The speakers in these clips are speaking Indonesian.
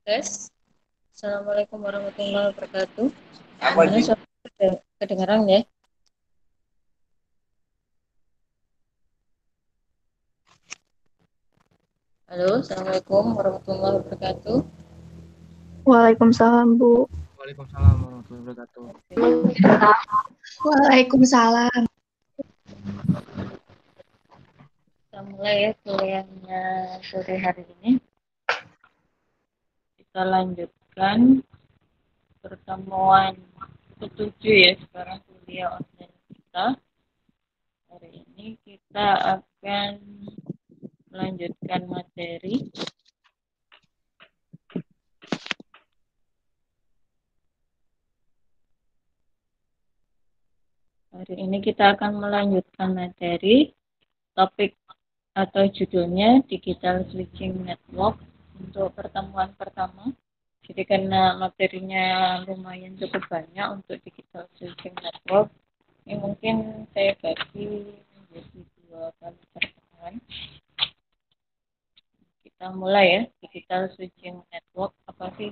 Guys, Assalamualaikum warahmatullahi wabarakatuh. Gimana suara kedengaran ya? Halo, Assalamualaikum warahmatullahi wabarakatuh. Waalaikumsalam, Bu. Waalaikumsalam warahmatullahi wabarakatuh. Waalaikumsalam. Kita mulai ya kuliahnya sore hari ini. Kita lanjutkan pertemuan ketujuh ya sekarang kuliah online kita. Hari ini kita akan melanjutkan materi. Hari ini kita akan melanjutkan materi topik atau judulnya Digital Switching Network untuk pertemuan pertama. Jadi karena materinya lumayan cukup banyak untuk Digital Switching Network, ini mungkin saya bagi menjadi dua kali pertemuan. Kita mulai ya, Digital Switching Network. Apa sih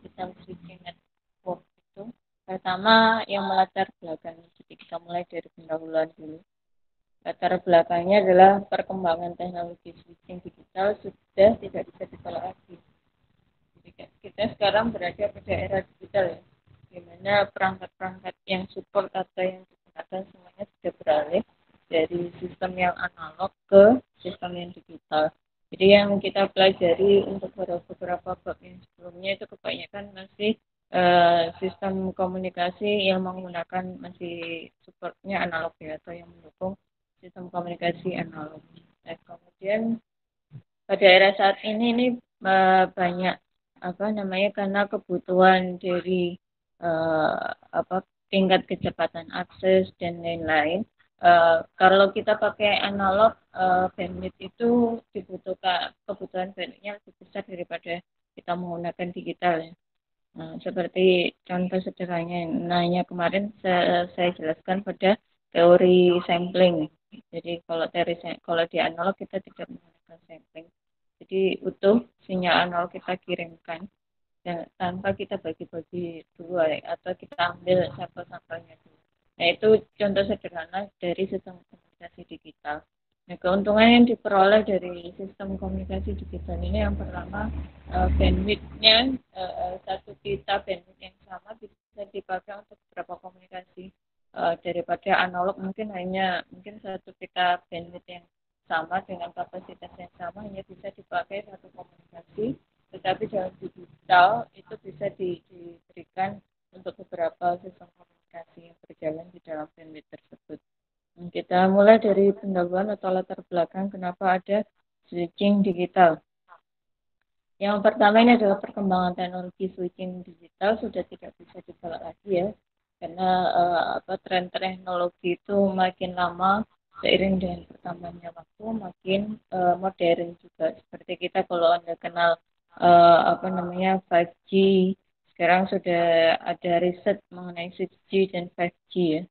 Digital Switching Network itu? Pertama yang melatar belakang, jadi kita mulai dari pendahuluan dulu. Latar belakangnya adalah perkembangan teknologi switching digital sudah tidak bisa ditolak lagi. Jadi kita sekarang berada pada era digital ya, di mana perangkat-perangkat yang support atau yang digunakan semuanya sudah beralih dari sistem yang analog ke sistem yang digital. Jadi yang kita pelajari untuk beberapa bab yang sebelumnya itu kebanyakan masih sistem komunikasi yang menggunakan masih supportnya analog ya, atau yang mendukung sistem komunikasi analog. Nah, kemudian pada era saat ini banyak apa namanya karena kebutuhan dari apa tingkat kecepatan akses dan lain-lain. Kalau kita pakai analog, bandwidth itu dibutuhkan kebutuhan bandwidthnya lebih besar daripada kita menggunakan digital ya. Nah, seperti contoh sederhananya kemarin saya jelaskan pada teori sampling. Jadi kalau di analog kita tidak menggunakan sampling. Jadi utuh sinyal analog kita kirimkan dan tanpa kita bagi-bagi dua atau kita ambil sampel-sampelnya dulu. Nah, itu contoh sederhana dari sistem komunikasi digital. Nah, keuntungan yang diperoleh dari sistem komunikasi digital ini yang pertama, bandwidth-nya satu kita bandwidth yang sama bisa dipakai untuk beberapa komunikasi, daripada analog mungkin satu kita bandwidth yang sama dengan kapasitas yang sama hanya bisa dipakai satu komunikasi, tetapi dalam digital itu bisa diberikan untuk beberapa sistem komunikasi yang berjalan di dalam bandwidth tersebut. Kita mulai dari pendahuluan atau latar belakang kenapa ada switching digital. Yang pertama ini adalah perkembangan teknologi switching digital sudah tidak bisa ditolak lagi ya, karena tren teknologi itu makin lama seiring dengan perkembangannya waktu makin modern juga. Seperti kita kalau Anda kenal 5G, sekarang sudah ada riset mengenai 6G dan 5G ya.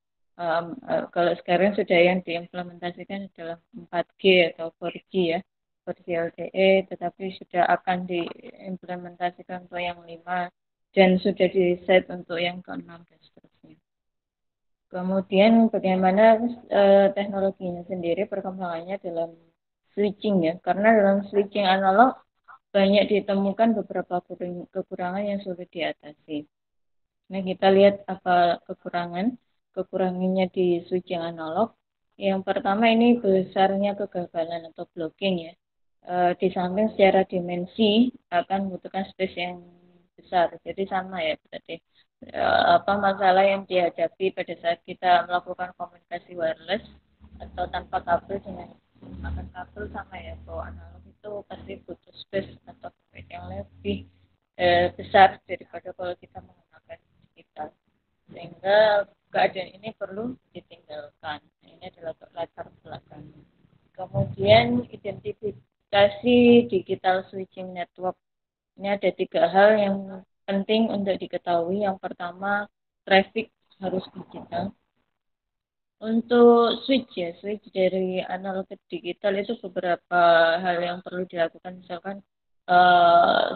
Kalau sekarang sudah yang diimplementasikan adalah 4G atau 4G ya, 4G LTE, tetapi sudah akan diimplementasikan untuk yang 5 dan sudah di-set untuk yang ke-6 dan seterusnya. Kemudian bagaimana teknologinya sendiri perkembangannya dalam switching ya, karena dalam switching analog banyak ditemukan beberapa kekurangan yang sulit diatasi. Nah, kita lihat apa kekurangannya di switching analog. Yang pertama ini besarnya kegagalan atau blocking ya. Di samping secara dimensi akan membutuhkan space yang besar. Jadi sama ya berarti apa masalah yang dihadapi pada saat kita melakukan komunikasi wireless atau tanpa kabel dengan menggunakan kabel sama ya. Kalau analog itu pasti butuh space atau yang lebih besar daripada kalau kita menggunakan digital, sehingga keadaan ini perlu ditinggalkan. Ini adalah latar belakang. Kemudian identifikasi digital switching network, ini ada 3 hal yang penting untuk diketahui. Yang pertama, traffic harus digital. Untuk switch dari analog ke digital itu beberapa hal yang perlu dilakukan. Misalkan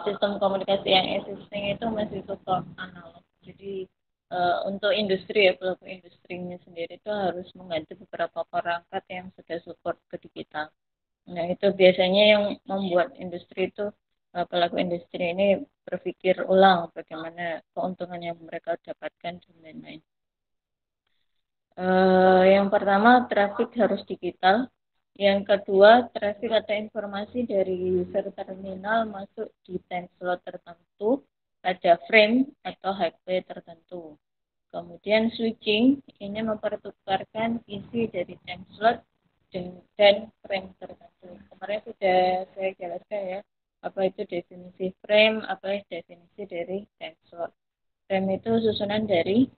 sistem komunikasi yang existing itu masih support analog. Jadi untuk industri ya, pelaku industrinya sendiri itu harus mengganti beberapa perangkat yang sudah support ke digital. Nah, itu biasanya yang membuat industri itu, pelaku industri ini berpikir ulang bagaimana keuntungan yang mereka dapatkan dan lain-lain. Yang pertama, traffic harus digital. Yang kedua, traffic atau informasi dari user terminal masuk di time slot tertentu pada frame atau highway tertentu. Kemudian switching ini mempertukarkan isi dari time slot dan frame tertentu. Kemarin sudah saya jelaskan ya, apa itu definisi frame, apa definisi dari time slot. Frame itu susunan dari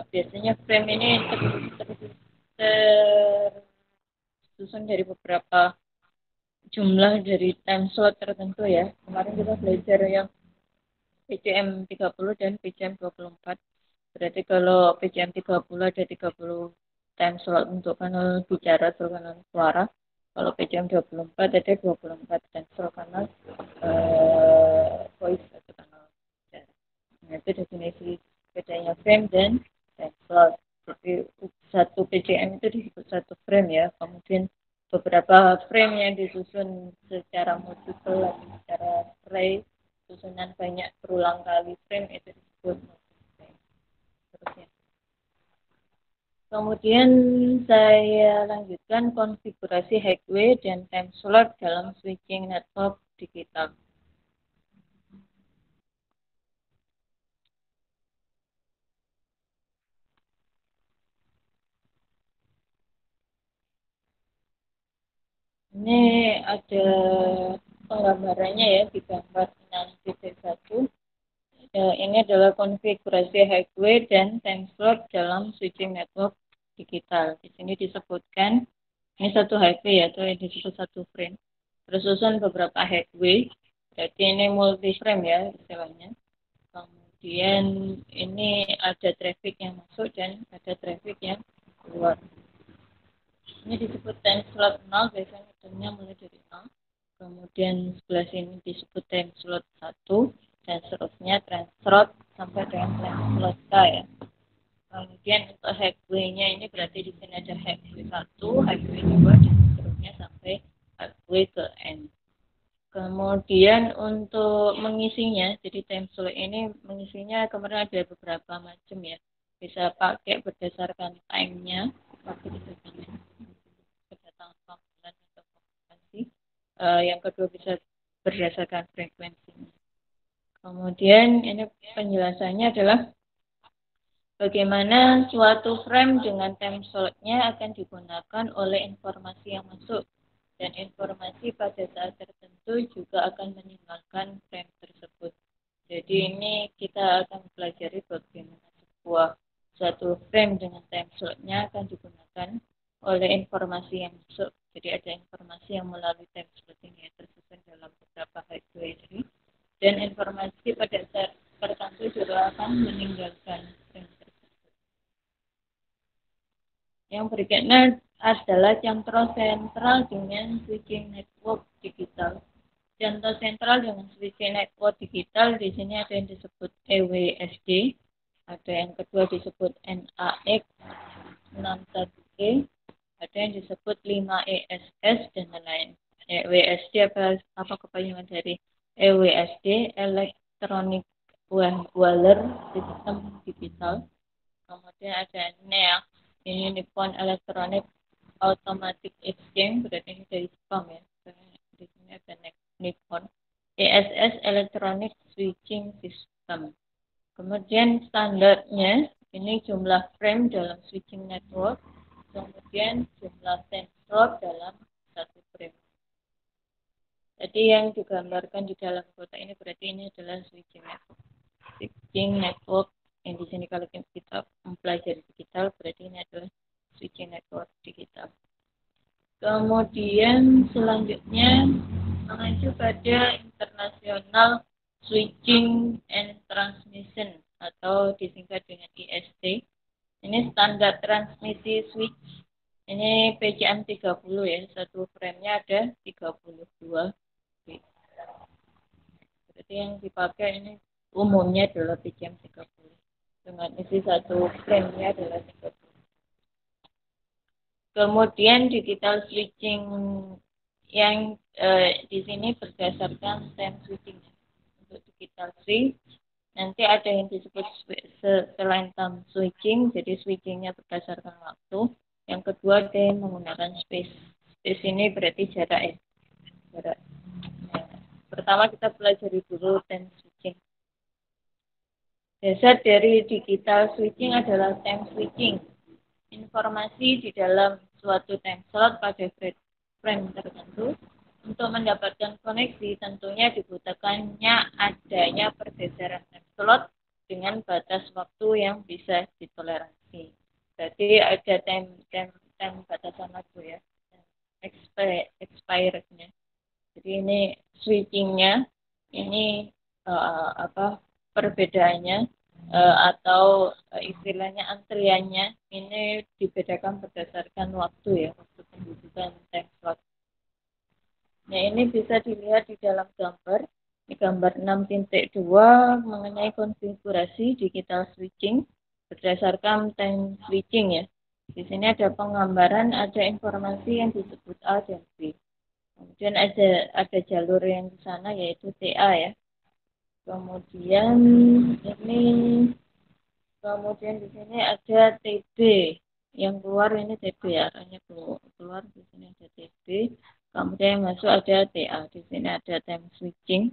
biasanya frame ini tersusun dari beberapa jumlah dari time slot tertentu ya. Kemarin kita belajar yang PCM 30 dan PCM 24. Berarti kalau PCM 30 ada 30 time slot untuk kanal bicara atau kanal suara. Kalau PCM 24 ada 24 time slot kanal voice atau kanal bicara. Nah, itu definisi bedanya frame dan time slot. Jadi satu PCM itu disebut satu frame ya. Kemudian beberapa frame yang disusun secara multiple atau secara array, susunan banyak berulang kali frame itu disebut multi-frame. Terusnya. Kemudian saya lanjutkan konfigurasi highway dan time slot dalam switching network digital. Ini ada penggambarannya ya di gambar 6.1. Ini adalah konfigurasi highway dan time slot dalam switching network digital. Di sini disebutkan ini satu highway ya, atau yang disebut satu frame. Tersusun beberapa highway, jadi ini multi frame ya istilahnya. Kemudian ini ada traffic yang masuk dan ada traffic yang keluar. Ini disebut time slot 0, biasanya hitungnya mulai dari 0. Kemudian sebelah sini disebut time slot 1 dan seterusnya slot sampai dengan time slot K ya. Kemudian untuk highway-nya ini berarti di sini ada highway 1, highway 2 dan seterusnya sampai highway ke N. Kemudian untuk mengisinya, jadi time slot ini mengisinya kemarin ada beberapa macam ya. Bisa pakai berdasarkan time-nya, waktu kedatangan panggilan atau frekuensi. Yang kedua bisa berdasarkan frekuensinya. Kemudian ini penjelasannya adalah bagaimana suatu frame dengan time slot-nya akan digunakan oleh informasi yang masuk dan informasi pada saat tertentu juga akan meninggalkan frame tersebut. Jadi ini kita akan pelajari bagaimana suatu frame dengan time slot-nya akan digunakan oleh informasi yang masuk. Jadi ada informasi yang melalui time slot ini tersusun dalam beberapa highway ini, dan informasi pada saat tertentu juga akan meninggalkan frame tersebut. Yang berikutnya adalah contoh sentral dengan switching network digital. Contoh sentral dengan switching network digital di sini ada yang disebut EWSD, ada yang kedua disebut NAX 61E, ada yang disebut 5ESS dan lain-lain. EWSD apa kepanjangan dari EWSD? Electronic Waller System Digital. Kemudian ada NEAX, ini Nippon Electronic Automatic Exchange, berarti ini dari Jepang ya. Di sini ada Nippon. ESS Electronic Switching System. Kemudian standarnya ini jumlah frame dalam switching network, kemudian jumlah time slot dalam satu frame. Jadi yang digambarkan di dalam kotak ini berarti ini adalah switching network. Switching network yang di sini kalau kita mempelajari digital berarti ini adalah switching network digital. Kemudian selanjutnya mengacu pada International Switching and Transmission atau disingkat dengan IST. Ini standar transmisi switch. Ini PCM 30 ya, satu frame-nya ada 32 bit. Jadi yang dipakai ini umumnya adalah PCM30 dengan isi satu frame-nya adalah 30. Kemudian digital switching yang di sini berdasarkan time switching. Untuk digital switch nanti ada yang disebut selain time switching, jadi switchingnya berdasarkan waktu. Yang kedua ada yang menggunakan space. Space ini berarti jarak ya. Jarak. Nah, pertama kita pelajari dulu time switching. Dasar dari digital switching adalah time switching. Informasi di dalam suatu time slot pada frame tertentu. Untuk mendapatkan koneksi tentunya dibutuhkannya adanya pergeseran time slot dengan batas waktu yang bisa ditoleransi. Berarti ada time batasan waktu ya, expirednya. Jadi ini switchingnya, ini perbedaannya atau istilahnya antriannya ini dibedakan berdasarkan waktu ya, waktu pembutuhan time slot. Nah, ini bisa dilihat di dalam gambar. Di gambar 6.2 mengenai konfigurasi digital switching berdasarkan time switching ya. Di sini ada penggambaran, ada informasi yang disebut A dan B. Kemudian ada jalur yang di sana yaitu TA ya. Kemudian di sini ada TB yang keluar, ini TB ya, arahnya keluar. Di sini ada TB. Kemudian yang masuk ada TA. Di sini ada time switching.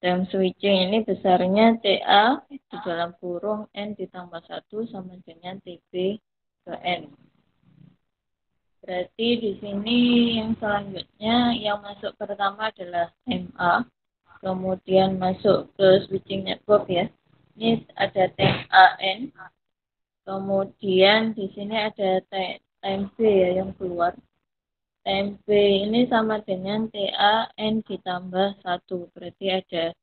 Time switching ini besarnya TA di dalam kurung N ditambah 1 sama dengan TB ke N. Berarti di sini yang selanjutnya yang masuk pertama adalah MA. Kemudian masuk ke switching network ya. Ini ada time AN. Kemudian di sini ada time B ya yang keluar. Time B ini sama dengan TAN ditambah 1. Berarti ada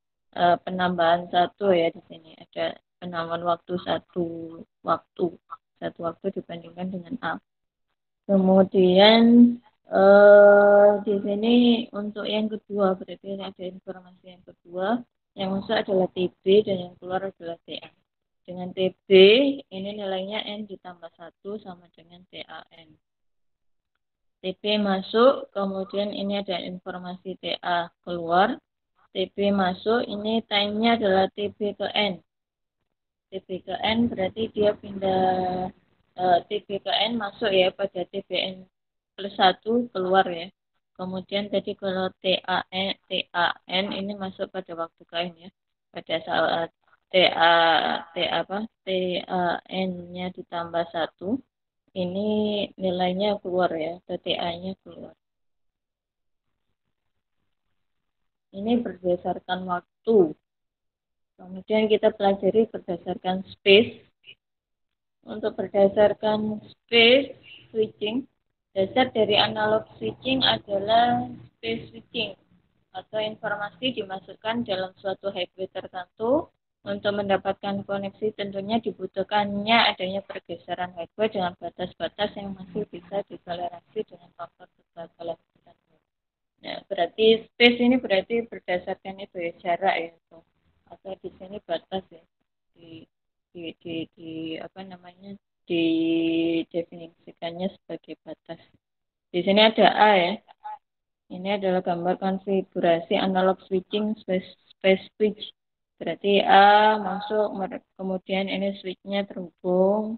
penambahan 1 ya di sini. Ada penambahan waktu satu waktu dibandingkan dengan A. Kemudian di sini untuk yang kedua, berarti ada informasi yang kedua. Yang masuk adalah TB dan yang keluar adalah TA. Dengan TB ini nilainya N ditambah 1 sama dengan TAN. TB masuk, kemudian ini ada informasi TA keluar. TB masuk, ini time-nya adalah TB ke N. TB ke N berarti dia pindah TB ke N masuk ya pada TBN plus 1 keluar ya. Kemudian tadi kalau TAN ini masuk pada waktu ke N ya. Pada saat TAN-nya ditambah 1 ini nilainya keluar ya, TTA-nya keluar. Ini berdasarkan waktu. Kemudian kita pelajari berdasarkan space. Untuk berdasarkan space switching, dasar dari analog switching adalah space switching atau informasi dimasukkan dalam suatu highway tertentu. Untuk mendapatkan koneksi tentunya dibutuhkannya adanya pergeseran highway dengan batas-batas yang masih bisa ditoleransi dengan faktor kegagalan tertentu. Nah, berarti space ini berarti berdasarkan itu ya, jarak ya, atau di sini batas ya, di apa namanya, didefinisikannya sebagai batas. Di sini ada A ya. Ini adalah gambar konfigurasi analog switching space switch. Berarti A masuk, kemudian ini switchnya terhubung,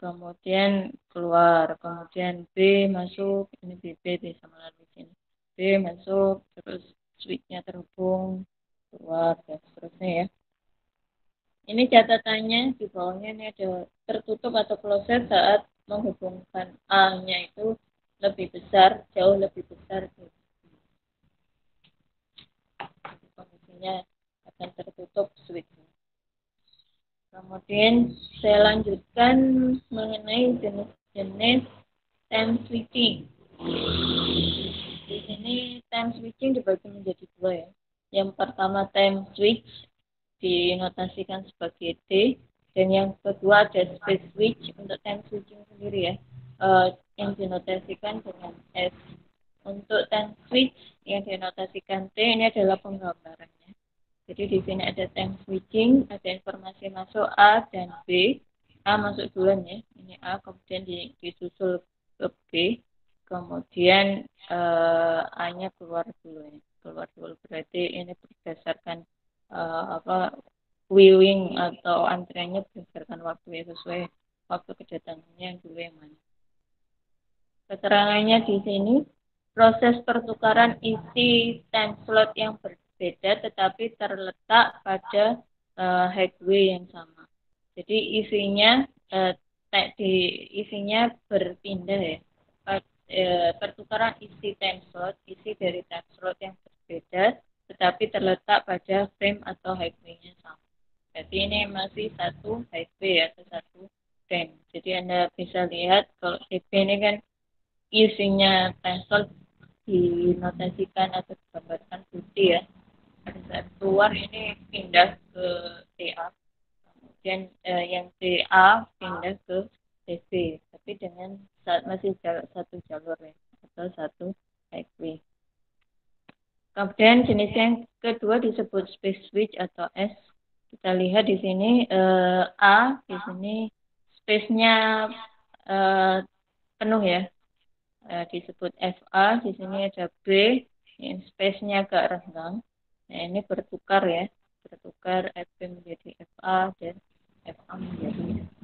kemudian keluar, kemudian B masuk, ini BB bisa melalui sini. B masuk, terus switchnya terhubung, keluar, dan seterusnya ya. Ini catatannya di bawahnya ini ada tertutup atau closed saat menghubungkan A-nya itu lebih besar, jauh lebih besar. Kondisinya akan tertutup switch. Kemudian saya lanjutkan mengenai jenis-jenis time switching. Di sini time switching dibagi menjadi dua ya. Yang pertama time switch dinotasikan sebagai D, dan yang kedua ada space switch untuk time switching sendiri ya, yang dinotasikan dengan S. Untuk time switch yang dinotasikan T ini adalah penggambarannya. Jadi di sini ada time switching, ada informasi masuk A dan B. A masuk duluan ya, ini A, kemudian disusul ke B, kemudian A-nya keluar dulu ya. Keluar dulu berarti ini berdasarkan viewing atau antriannya berdasarkan waktu ya, sesuai waktu kedatangannya yang dulu yang mana. Keterangannya di sini, proses pertukaran isi time slot yang berbeda tetapi terletak pada highway yang sama. Jadi isinya berpindah ya. Pertukaran isi time slot, isi dari time slot yang berbeda tetapi terletak pada frame atau highway-nya sama. Jadi ini masih satu highway atau satu frame. Jadi Anda bisa lihat kalau DP ini kan isinya pensel dinotasikan atau digambarkan putih ya. Pada saat keluar ini pindah ke TA, kemudian yang TA pindah ke TB, tapi dengan masih satu jalur ya, atau satu highway. Kemudian jenis yang kedua disebut space switch atau S. Kita lihat di sini A, di sini space-nya penuh ya. Disebut FA, di sini ada B, yang space-nya agak renggang. Nah, ini bertukar ya, bertukar FB menjadi FA dan FA menjadi FB.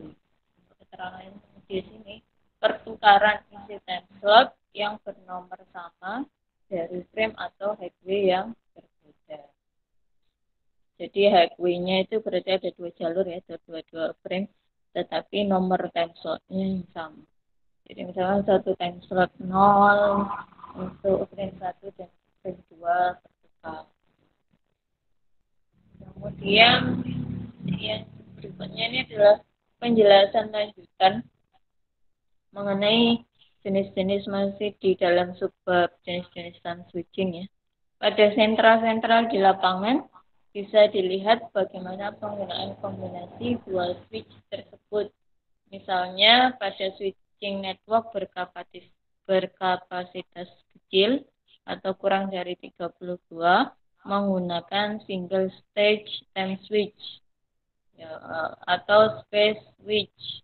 Keterangan di sini, pertukaran isi time slot yang bernomor sama dari frame atau highway yang berbeda. Jadi highway-nya itu berarti ada dua jalur ya, ada dua frame, tetapi nomor time slot-nya yang sama. Jadi misalnya satu time slot 0 untuk frame 1 dan frame 2 tertukar. Kemudian yang berikutnya ini adalah penjelasan lanjutan mengenai jenis-jenis masih di dalam subbab jenis-jenis time switching ya. Pada sentra-sentral di lapangan bisa dilihat bagaimana penggunaan kombinasi dual switch tersebut. Misalnya pada switching network berkapasitas kecil atau kurang dari 32 menggunakan single stage time switch ya, atau space switch.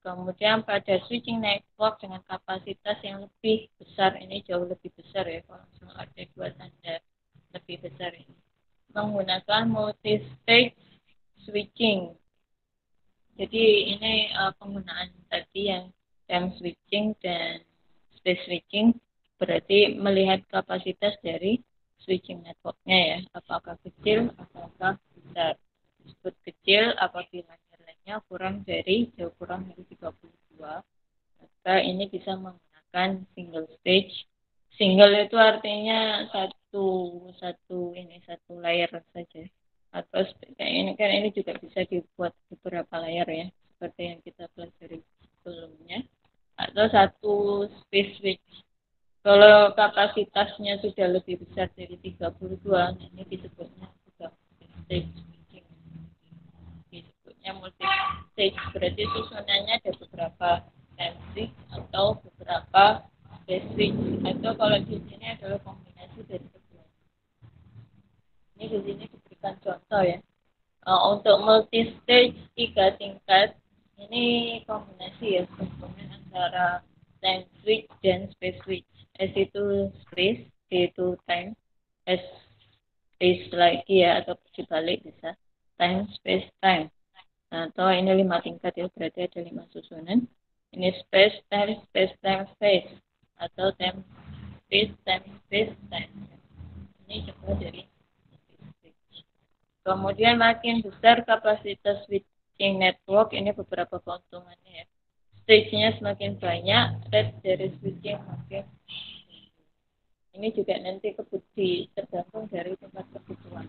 Kemudian pada switching network dengan kapasitas yang lebih besar, ini jauh lebih besar ya, kalau ada dua tanda lebih besar ini, menggunakan multi stage switching. Jadi ini penggunaan tadi yang time switching dan space switching berarti melihat kapasitas dari switching networknya ya, apakah kecil apakah besar. Disebut kecil apabila nilainya jauh kurang dari 32, maka ini bisa menggunakan single stage. Single itu artinya satu layer saja, atau kayak ini kan ini juga bisa dibuat beberapa layar ya, seperti yang kita pelajari sebelumnya, atau satu space switch. Kalau kapasitasnya sudah lebih besar dari 32, ini disebutnya juga stage switching. Disebutnya multi stage, berarti susunannya ada beberapa time switch atau beberapa space switch, atau kalau di sini adalah kombinasi dari kedua. Ini di sini diberikan contoh ya. Untuk multi stage 3 tingkat ini kombinasi ya, komponen antara time switch dan space switch. S itu space, D itu time, S space lagi ya, atau dibalik bisa time space time. Nah, atau ini 5 tingkat ya, berarti ada 5 susunan. Ini space time space, atau time space time. Ini contoh dari kemudian makin besar kapasitas switching network, ini beberapa keuntungannya ya. Stage-nya semakin banyak, rate dari switching makin. Ini juga nanti tergantung dari tempat kebutuhan.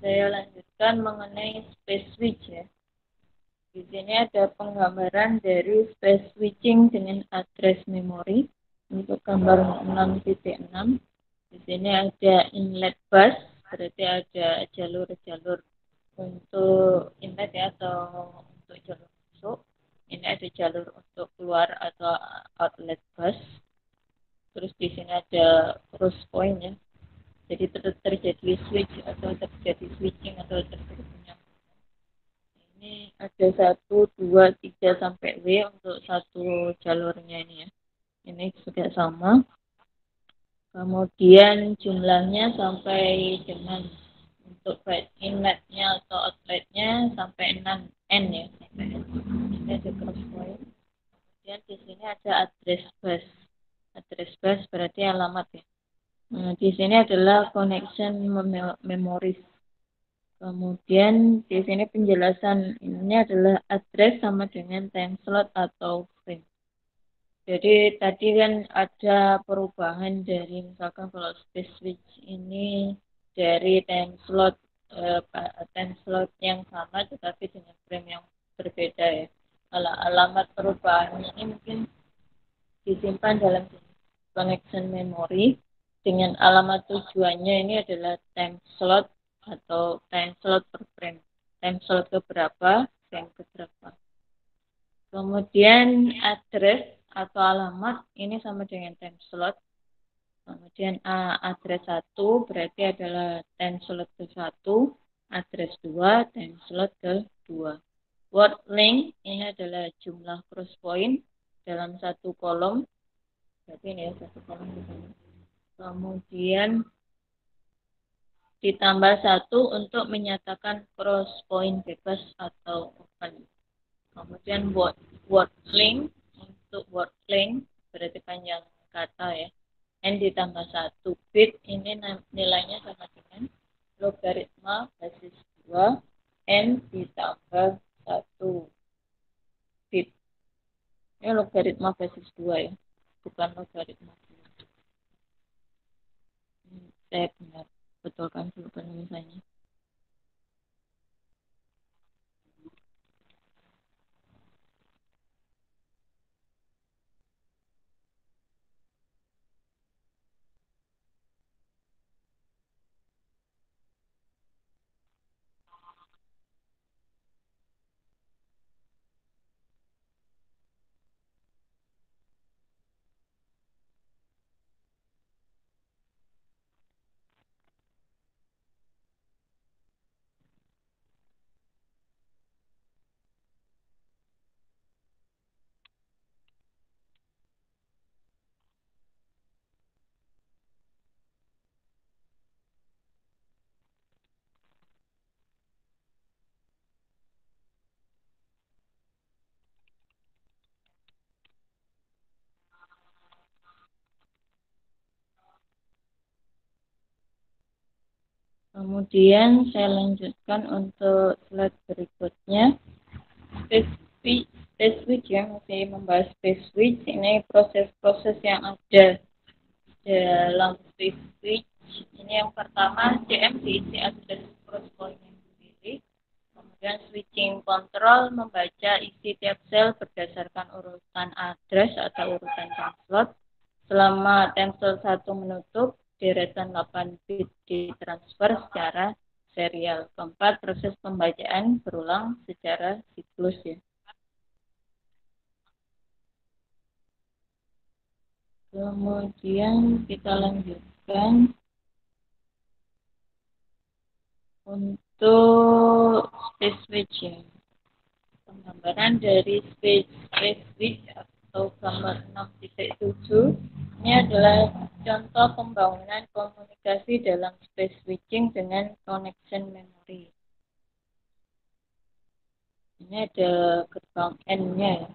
Saya lanjutkan mengenai space switch ya. Di sini ada penggambaran dari space switching dengan address memory untuk gambar 6.6. Di sini ada inlet bus, berarti ada jalur-jalur untuk inlet ya, atau untuk jalur masuk. Ini ada jalur untuk keluar atau outlet bus. Terus di sini ada cross point ya. Jadi terjadi switch atau terjadi switching atau terjadi penyambungan. Ini ada 1, 2, 3 sampai W untuk satu jalurnya ini ya. Ini sudah sama. Kemudian jumlahnya sampai dengan untuk inletnya atau outletnya sampai 6N ya. Sampai N. Ini ada cross point. Kemudian di sini ada address bus. Address bus berarti alamat ya. Nah, di sini adalah connection memories. Kemudian di sini penjelasan ini adalah address sama dengan time slot atau frame. Jadi tadi kan ada perubahan dari misalkan kalau space switch ini dari time slot yang sama tetapi dengan frame yang berbeda ya. Kalau alamat perubahan ini mungkin disimpan dalam connection memory dengan alamat tujuannya ini adalah time slot atau time slot per frame. Time slot keberapa, frame keberapa. Kemudian address atau alamat ini sama dengan time slot. Kemudian address 1 berarti adalah time slot ke-1, address 2 time slot ke-2. Word length ini adalah jumlah cross point dalam satu kolom. Berarti ini ya satu kolom di sini. Kemudian ditambah 1 untuk menyatakan cross point bebas atau open. Kemudian word length untuk word length berarti panjang kata ya. N ditambah 1 bit ini nilainya sama dengan logaritma basis 2 N ditambah 1 bit. Ini logaritma basis 2 ya, bukan logaritma 2. Saya benar, betulkan dulu penulisannya. Kemudian saya lanjutkan untuk slide berikutnya. Space switch ya, masih membahas space switch. Ini proses-proses yang ada dalam space switch. Ini yang pertama CMC, address cross point yang sendiri. Kemudian switching control membaca isi tiap sel berdasarkan urutan address atau urutan time slot. Selama time slot 1 menutup, deretan 8 bit ditransfer secara serial. Keempat, proses pembacaan berulang secara siklus ya. Kemudian kita lanjutkan untuk space switch ya. Penggambaran dari space switch atau gambar 6.7 ini adalah contoh pembangunan komunikasi dalam space switching dengan connection memory. Ini ada gerbang N-nya ya.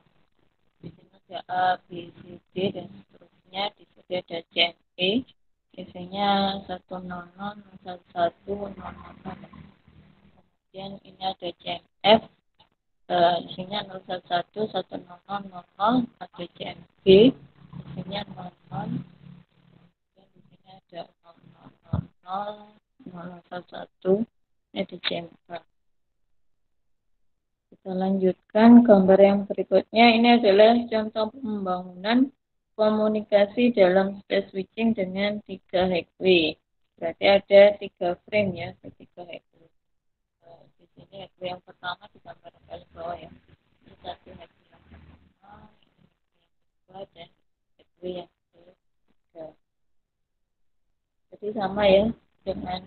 Di sini ada A, B, C, D dan seterusnya. Di sini ada CME. Biasanya 100, 111, 000. Kemudian ini ada CMF. Di sini 011, 100, ada CMB. Di sini 00. Kemudian di sini ada 0000, 011. Ini ada CMK. Kita lanjutkan gambar yang berikutnya. Ini adalah contoh pembangunan komunikasi dalam space switching dengan 3 High-way. Berarti ada 3 frame ya, 3 High-way. Di sini High-way yang pertama digambar paling bawah ya. Ini satu High-way yang pertama, ini yang kedua, dan High-way yang ketiga. Jadi sama ya, dengan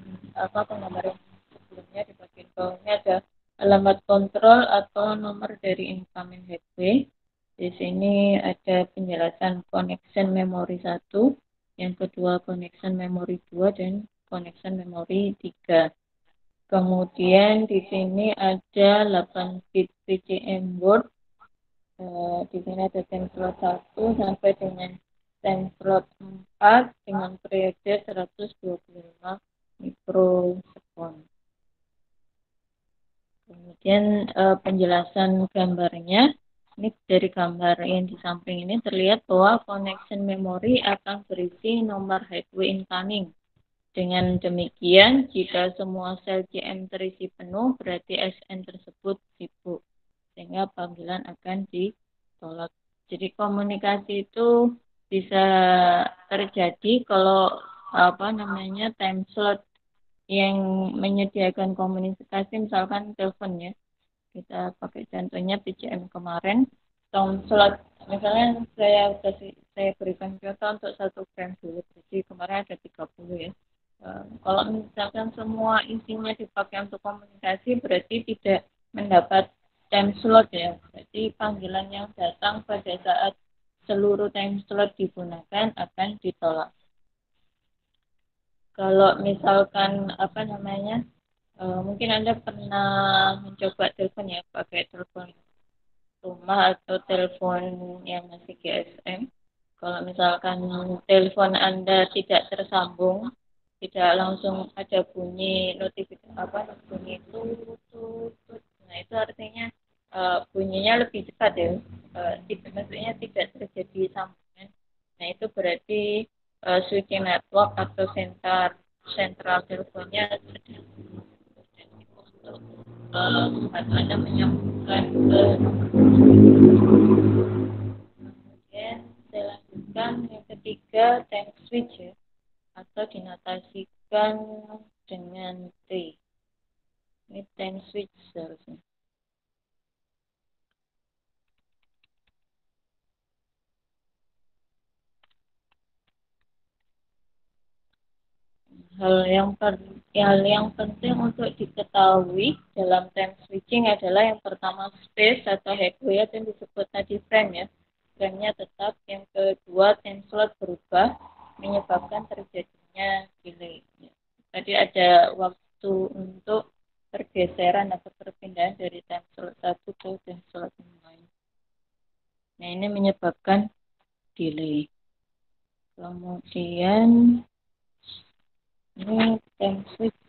penggambaran sebelumnya di bagian bawahnya ada alamat kontrol atau nomor dari incoming gateway. Di sini ada penjelasan connection memory 1, yang kedua connection memory 2, dan connection memory 3. Kemudian di sini ada 8 bit PCM word. Di sini ada time slot 1 sampai dengan time slot 4 dengan periode 125 mikrosekund. Kemudian penjelasan gambarnya, ini dari gambar yang di samping ini terlihat bahwa connection memory akan berisi nomor highway incoming. Dengan demikian, jika semua sel CM terisi penuh, berarti SN tersebut sibuk, sehingga panggilan akan ditolak. Jadi komunikasi itu bisa terjadi kalau time slot yang menyediakan komunikasi, misalkan telepon ya, kita pakai contohnya PCM kemarin, time slot misalnya saya berikan contoh untuk 1 gram dulu, jadi kemarin ada 30 ya. Kalau misalkan semua isinya dipakai untuk komunikasi, berarti tidak mendapat time slot ya. Jadi panggilan yang datang pada saat seluruh time slot digunakan akan ditolak. Kalau misalkan mungkin Anda pernah mencoba telepon ya, pakai telepon rumah atau telepon yang masih GSM. Kalau misalkan telepon Anda tidak tersambung, tidak langsung ada bunyi notifikasi bunyi tut. Nah, itu artinya bunyinya lebih cepat ya. Maksudnya tidak terjadi sambungan. Nah, itu berarti switching network atau sentral teleponnya sedang untuk membantu Anda menyambungkan ke kemudian saya lanjutkan yang ketiga, time switch ya, atau dinotasikan dengan T. Ini time switch seharusnya. Hal yang penting untuk diketahui dalam time switching adalah yang pertama space atau headway yang disebut tadi frame ya. Frame-nya tetap. Yang kedua time slot berubah menyebabkan terjadinya delay. Tadi ada waktu untuk pergeseran atau perpindahan dari time slot 1 ke time slot yang lain. Nah, ini menyebabkan delay. Kemudian ini time switch.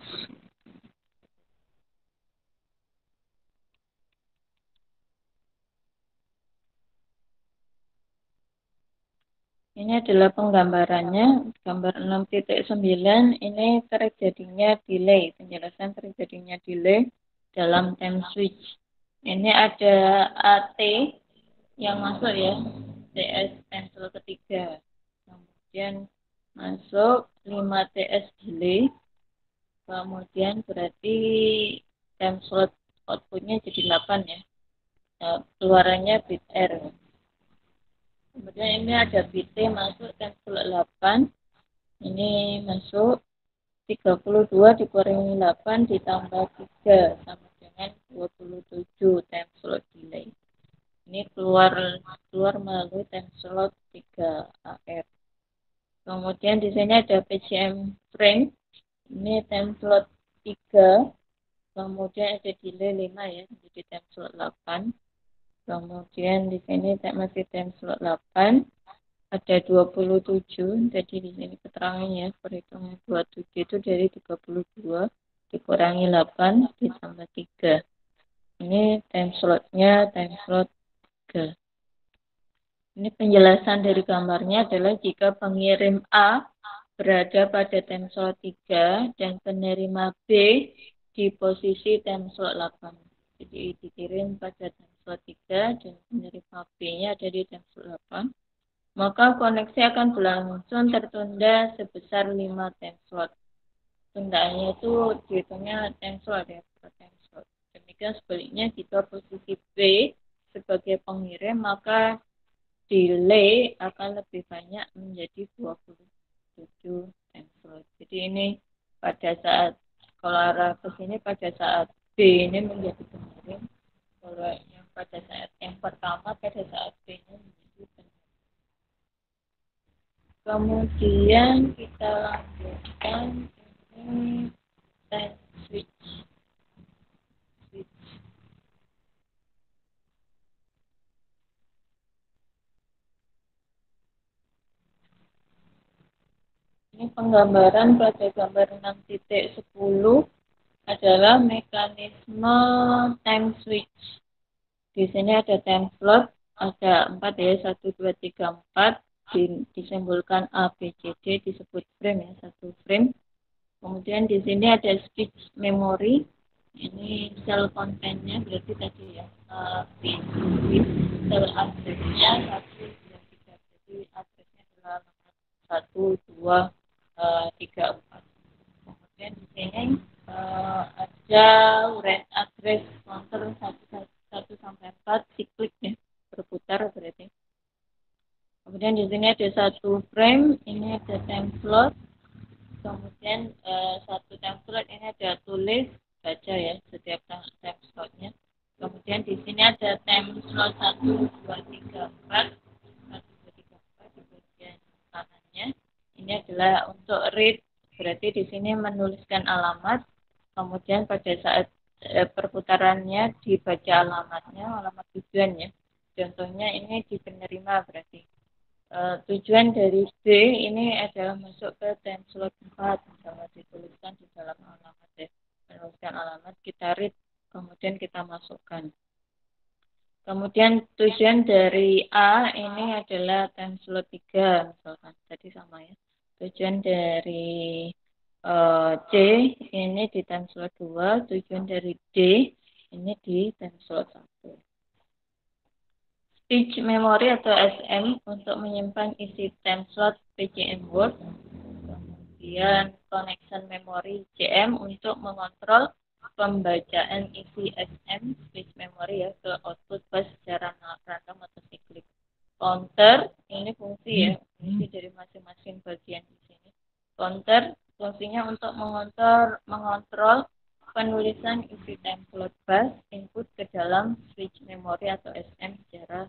Ini adalah penggambarannya, gambar 6.9, ini terjadinya delay, penjelasan terjadinya delay dalam time switch. Ini ada AT yang masuk ya, TS cancel ketiga. Kemudian masuk 5 TS delay, kemudian berarti time slot outputnya jadi 8 ya. Nah, keluarannya bit R. Kemudian ini ada BT masuk time slot 8. Ini masuk 32 dikurangi 8 ditambah 3 sama dengan 27 time slot delay. Ini keluar melalui time slot 3 AR. Kemudian di sini ada PCM frame. Ini time slot 3. Kemudian ada delay 5 ya, jadi time slot 8. Kemudian di sini masih time slot 8. Ada 27. Jadi di sini keterangannya perhitungan 27 itu dari 32 dikurangi 8 ditambah 3. Ini time slotnya time slot 3. Ini penjelasan dari gambarnya adalah jika pengirim A berada pada time slot 3 dan penerima B di posisi time slot 8. Jadi dikirim pada time slot 3 dan penerima B-nya ada di time slot 8. Maka koneksi akan berlangsung tertunda sebesar 5 time slot. Tundaannya itu dihitungnya time slot ya, per time slot. Demikian sebaliknya jika posisi B sebagai pengirim, maka delay akan lebih banyak menjadi 27 time slot. Jadi ini pada saat kalau arah ke sini pada saat B ini menjadi kemarin, kalau yang pada saat yang pertama pada saat B-nya menjadi benar. Kemudian kita lanjutkan ini time switch. Ini penggambaran pada gambar 6.10 adalah mekanisme time switch. Di sini ada time slot, ada 4 ya, 1, 2, 3, 4, disimbolkan A, B, C, D, disebut frame ya, 1 frame. Kemudian di sini ada speech memory, ini cell contentnya berarti tadi ya, A, B, C, cell addressnya 1, 2, 3, jadi addressnya adalah 1, 2, 3, 4. Kemudian di sini ada range address counter 1 sampai 4 siklik ya, berputar berarti. Kemudian di sini ada 1 frame, ini ada time slot. Kemudian 1 time slot ini ada tulis baca ya setiap time slotnya. Kemudian di sini ada time slot 1, 2, 3, 4, 1, 2, 3, 4 di bagian kanannya. Ini adalah untuk read, berarti di sini menuliskan alamat. Kemudian pada saat perputarannya dibaca alamatnya, alamat tujuannya. Contohnya ini di penerima berarti. Tujuan dari B ini adalah masuk ke time slot 4, misalnya dituliskan di dalam alamat ya. Menuliskan alamat, kita read, kemudian kita masukkan. Kemudian tujuan dari A ini adalah time slot 3 misalkan, tadi sama ya. Tujuan dari C ini di time slot 2, tujuan dari D ini di time slot 1. Speech memory atau SM untuk menyimpan isi time slot PCM word. Kemudian connection memory CM untuk mengontrol pembacaan isi SM speech memory ya ke output bus secara random atau siklik. Counter ini fungsi ya, fungsi dari masing-masing bagian di sini. Counter fungsinya untuk mengontrol penulisan isi time slot bus input ke dalam switch memory atau SM secara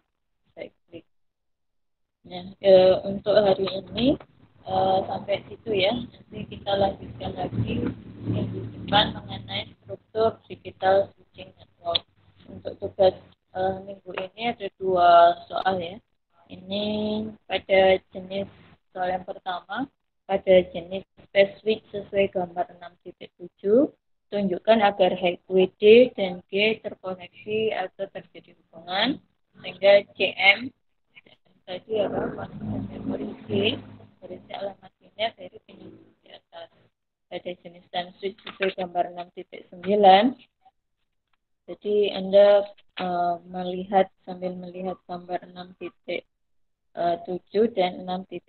siklik. Nah, untuk hari ini sampai situ ya. Nanti kita lanjutkan lagi minggu depan mengenai struktur digital switching network. Untuk tugas minggu ini ada 2 soal ya. Ini pada jenis soal yang pertama, pada jenis space switch sesuai gambar 6.7, tunjukkan agar WD dan G terkoneksi atau terjadi hubungan sehingga CM tadi adalah connection memory G berisi alamat biner dari penyebut di atas. Pada jenis time switch sesuai gambar 6.9, jadi Anda sambil melihat gambar 6.7 dan 6.9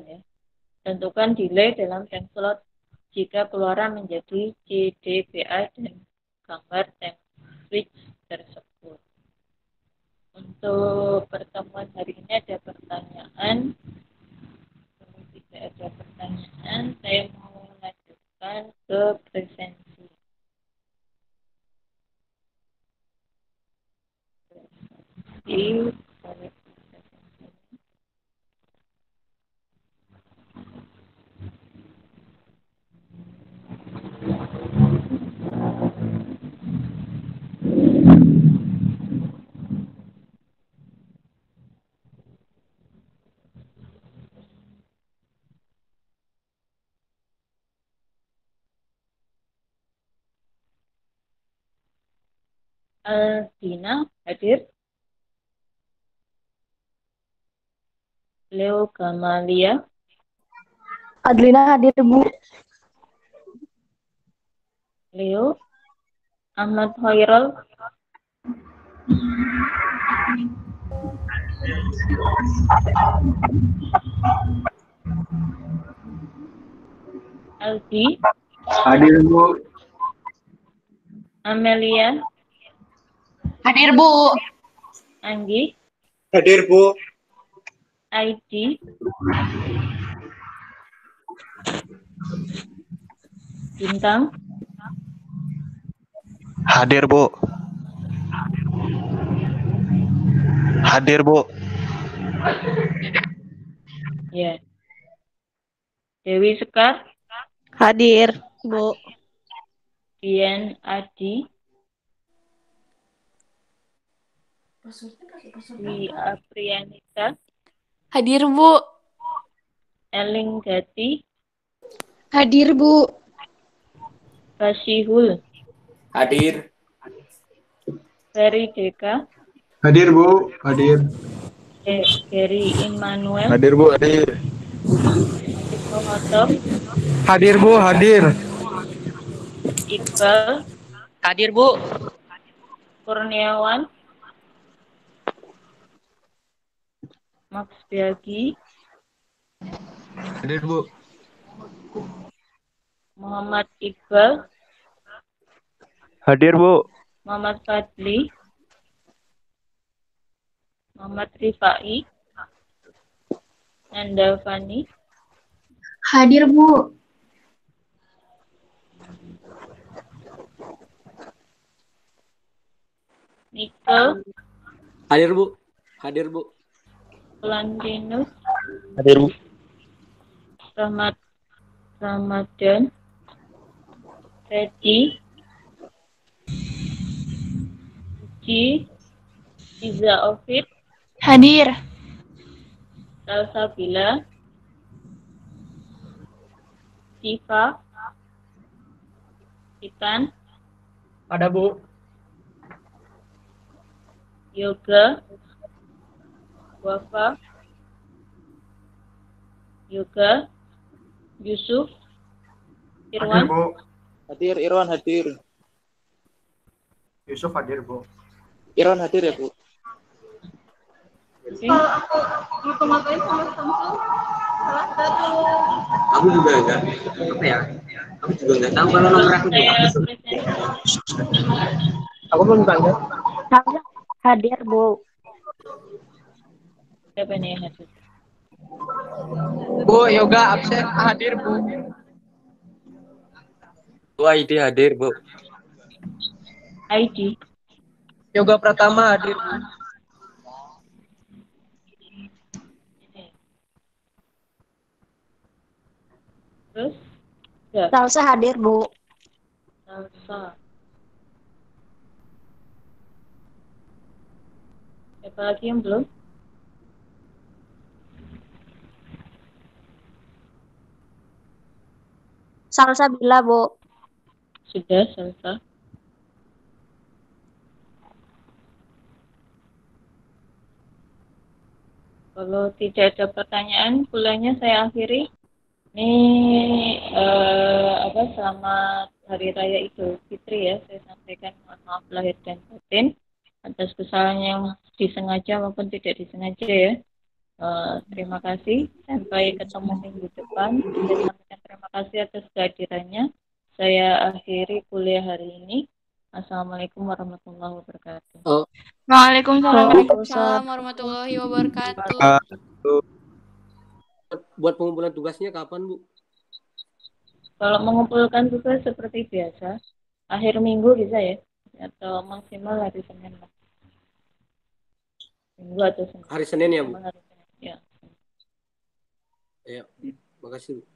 ya. Tentukan delay dalam time slot jika keluaran menjadi CDBA dan gambar time switch tersebut. Untuk pertemuan hari ini ada pertanyaan. Kalau tidak ada pertanyaan, saya mau lanjutkan ke presensi. Aldina hadir. Leo Gamalia. Adlina hadir, Bu. Leo. Ahmad Hoirol. Aldi. Hadir, Bu. Amelia. Hadir, Bu. Anggi. Hadir, Bu. Aidi. Bintang. Hadir, Bu. Hadir, Bu. Ya. Dewi Sekar. Hadir, Bu. Dian Adi. Dwi Aprianita. Hadir, Bu. Eling Gati. Hadir, Bu. Basihul. Hadir. Ferry Deka. Hadir, Bu. Hadir. Gary Immanuel. Hadir, Bu. Hadir. Eko Hotok. Hadir, Bu. Hadir. Iqbal. Hadir, Bu. Kurniawan. Max Biagi. Hadir, Bu. Muhammad Iqbal. Hadir, Bu. Muhammad Fadli. Muhammad Rifai. Nanda Fani. Hadir, Bu. Nikel. Hadir, Bu. Hadir, Bu. Lantinus. Hadir, Bu. Rahmat Ramadan. Teddy. Uci. Iza Ofid. Hadir. Salsabila. Siva. Titan. Ada, Bu. Yoga. Wafa. Yoga. Yusuf. Irwan. Bu. Hadir, Irwan hadir. Yusuf hadir, Bu. Irwan hadir ya, Bu. Oke. Aku juga enggak apa ya? Aku juga enggak tahu kalau nomor aku Saya berapa. presentasi. Aku belum tanya. Hadir, Bu. Siapa nih yang hadir? Bu, Yoga absen. Hadir, Bu. Bu ID hadir, Bu. ID. Yoga Pratama hadir, Bu. Terus? Ya, Salsa hadir, Bu. Salsa. Siapa lagi yang belum? Salsa bila, Bu. Sudah, Salsa. Kalau tidak ada pertanyaan, kuliahnya saya akhiri. Ini selamat Hari Raya Idul Fitri ya. Saya sampaikan mohon maaf lahir dan batin atas kesalahan yang disengaja maupun tidak disengaja ya. Terima kasih. Sampai ketemu minggu depan. Saya sampaikan terima kasih atas kehadirannya. Saya akhiri kuliah hari ini. Assalamualaikum warahmatullahi wabarakatuh. Waalaikumsalam warahmatullahi wabarakatuh. Buat pengumpulan tugasnya kapan, Bu? Kalau mengumpulkan tugas seperti biasa, akhir minggu bisa ya, atau maksimal hari Senin lah. Minggu atau Senin. Hari Senin ya, Bu? Hari Senin. Ya. Ya. Makasih, Bu.